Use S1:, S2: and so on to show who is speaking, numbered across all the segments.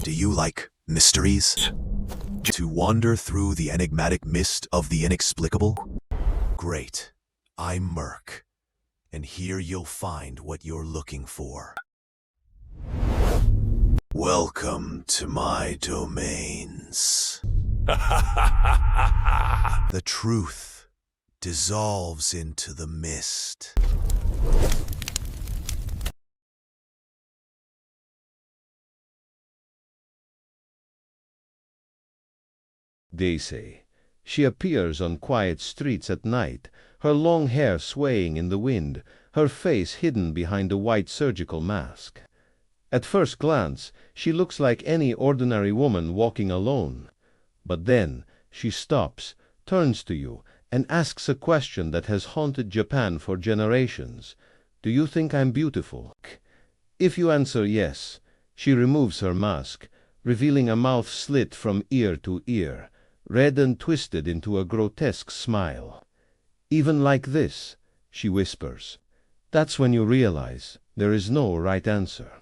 S1: Do you like mysteries? To wander through the enigmatic mist of the inexplicable? Great. I'm Murk, and here you'll find what you're looking for. Welcome to my domains. The truth dissolves into the mist.
S2: They say. She appears on quiet streets at night, her long hair swaying in the wind, her face hidden behind a white surgical mask. At first glance, she looks like any ordinary woman walking alone. But then, she stops, turns to you, and asks a question that has haunted Japan for generations. Do you think I'm beautiful? If you answer yes, she removes her mask, revealing a mouth slit from ear to ear, red and twisted into a grotesque smile. Even like this, she whispers. That's when you realize there is no right answer.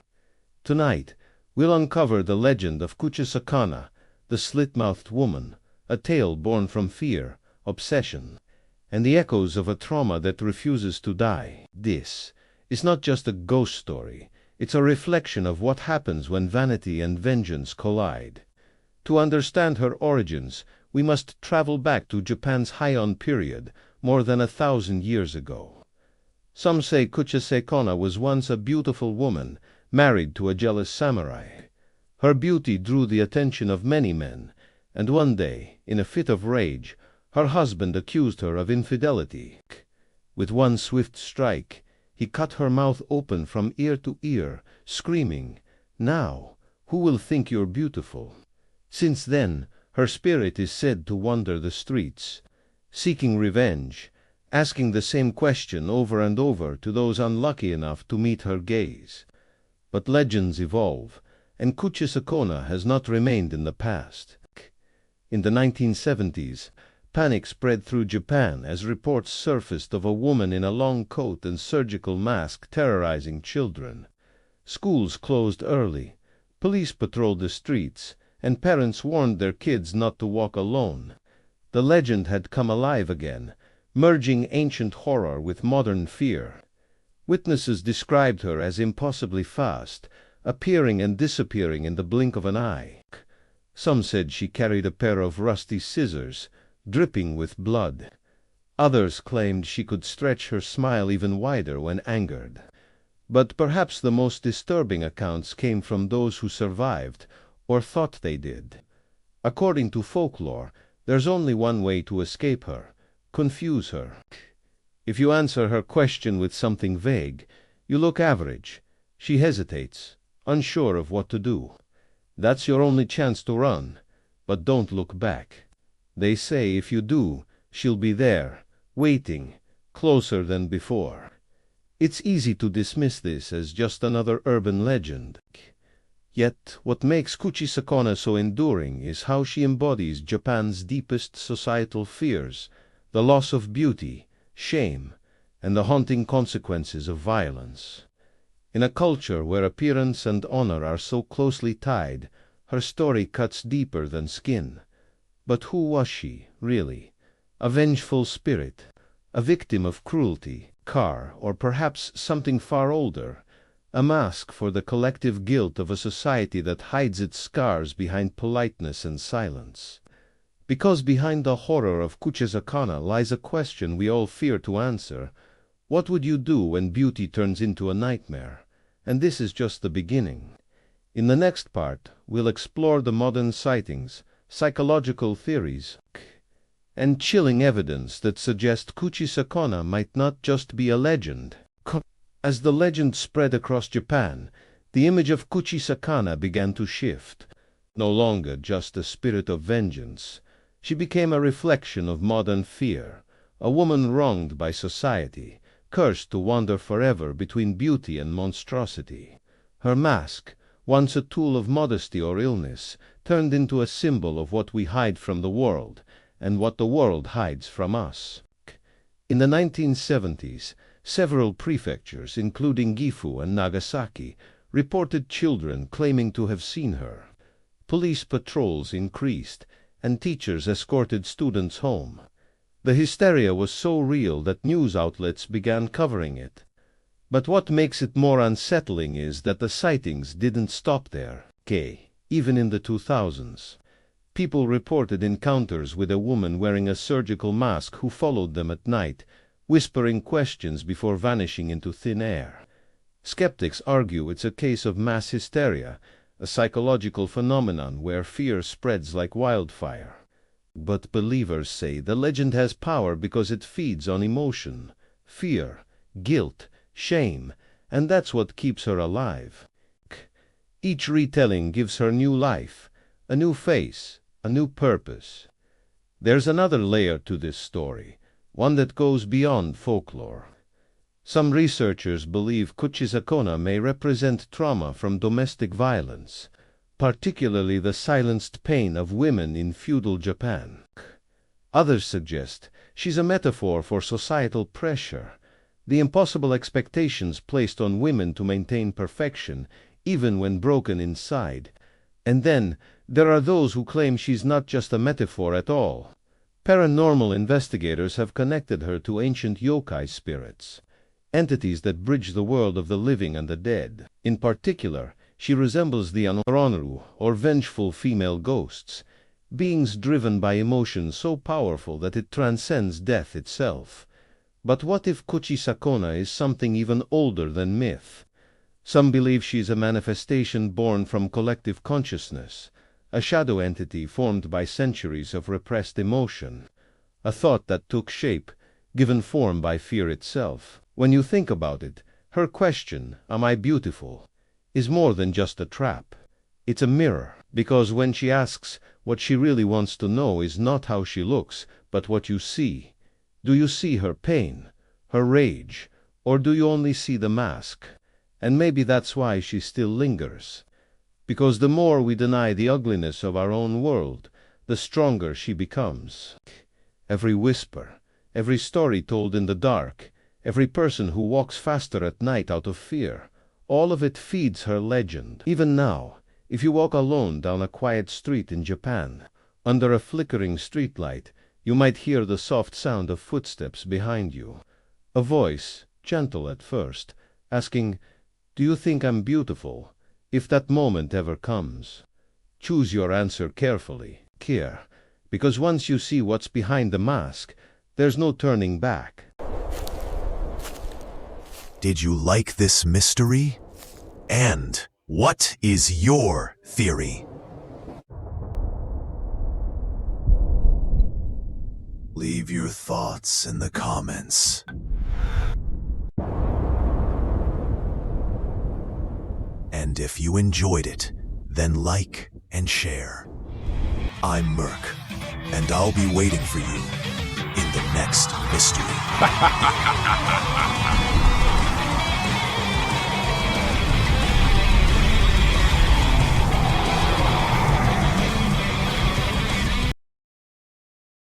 S2: Tonight, we'll uncover the legend of Kuchisake-onna, the Slit-Mouthed Woman, a tale born from fear, obsession, and the echoes of a trauma that refuses to die. This is not just a ghost story, it's a reflection of what happens when vanity and vengeance collide. To understand her origins, we must travel back to Japan's Heian period, more than 1,000 years ago. Some say Kuchisake-onna was once a beautiful woman, married to a jealous samurai. Her beauty drew the attention of many men, and one day, in a fit of rage, her husband accused her of infidelity. With one swift strike, he cut her mouth open from ear to ear, screaming, "Now, who will think you're beautiful?" Since then, her spirit is said to wander the streets, seeking revenge, asking the same question over and over to those unlucky enough to meet her gaze. But legends evolve, and Kuchisake-onna has not remained in the past. In the 1970s, panic spread through Japan as reports surfaced of a woman in a long coat and surgical mask terrorizing children. Schools closed early, police patrolled the streets, and parents warned their kids not to walk alone. The legend had come alive again, merging ancient horror with modern fear. Witnesses described her as impossibly fast, appearing and disappearing in the blink of an eye. Some said she carried a pair of rusty scissors, dripping with blood. Others claimed she could stretch her smile even wider when angered. But perhaps the most disturbing accounts came from those who survived, or thought they did. According to folklore, there's only one way to escape her: confuse her. If you answer her question with something vague, you look average. She hesitates, unsure of what to do. That's your only chance to run, but don't look back. They say if you do, she'll be there, waiting, closer than before. It's easy to dismiss this as just another urban legend. Yet what makes Kuchisake-onna so enduring is how she embodies Japan's deepest societal fears: the loss of beauty, shame, and the haunting consequences of violence. In a culture where appearance and honor are so closely tied, her story cuts deeper than skin. But who was she, really? A vengeful spirit? A victim of cruelty, or perhaps something far older? A mask for the collective guilt of a society that hides its scars behind politeness and silence. Because behind the horror of Kuchisake-onna lies a question we all fear to answer. What would you do when beauty turns into a nightmare? And this is just the beginning. In the next part, we'll explore the modern sightings, psychological theories, and chilling evidence that suggest Kuchisake-onna might not just be a legend. As the legend spread across Japan, the image of Kuchisake-onna began to shift. No longer just a spirit of vengeance, she became a reflection of modern fear, a woman wronged by society, cursed to wander forever between beauty and monstrosity. Her mask, once a tool of modesty or illness, turned into a symbol of what we hide from the world, and what the world hides from us. In the 1970s, several prefectures, including Gifu and Nagasaki, reported children claiming to have seen her. police patrols increased, and teachers escorted students home. The hysteria was so real that news outlets began covering it. But what makes it more unsettling is that the sightings didn't stop there. Even in the 2000s, people reported encounters with a woman wearing a surgical mask who followed them at night, whispering questions before vanishing into thin air. Skeptics argue it's a case of mass hysteria, a psychological phenomenon where fear spreads like wildfire. But believers say the legend has power because it feeds on emotion, fear, guilt, shame, and that's what keeps her alive. Each retelling gives her new life, a new face, a new purpose. There's another layer to this story, one that goes beyond folklore. Some researchers believe Kuchisake-onna may represent trauma from domestic violence, particularly the silenced pain of women in feudal Japan. Others suggest she's a metaphor for societal pressure, the impossible expectations placed on women to maintain perfection, even when broken inside. And then there are those who claim she's not just a metaphor at all. Paranormal investigators have connected her to ancient yokai spirits, entities that bridge the world of the living and the dead. In particular, she resembles the Anoronru, or vengeful female ghosts, beings driven by emotion so powerful that it transcends death itself. But what if Kuchisake-onna is something even older than myth? Some believe she is a manifestation born from collective consciousness, a shadow entity formed by centuries of repressed emotion, a thought that took shape, given form by fear itself. When you think about it, her question, "Am I beautiful?" is more than just a trap. It's a mirror, because when she asks, what she really wants to know is not how she looks, but what you see. Do you see her pain, her rage, or do you only see the mask? And maybe that's why she still lingers. Because the more we deny the ugliness of our own world, the stronger she becomes. Every whisper, every story told in the dark, every person who walks faster at night out of fear, all of it feeds her legend. Even now, if you walk alone down a quiet street in Japan, under a flickering streetlight, you might hear the soft sound of footsteps behind you. A voice, gentle at first, asking, "Do you think I'm beautiful?" If that moment ever comes, choose your answer carefully, because once you see what's behind the mask, there's no turning back.
S1: Did you like this mystery? And what is your theory? Leave your thoughts in the comments. And if you enjoyed it, then like and share. I'm Murk, and I'll be waiting for you in the next mystery.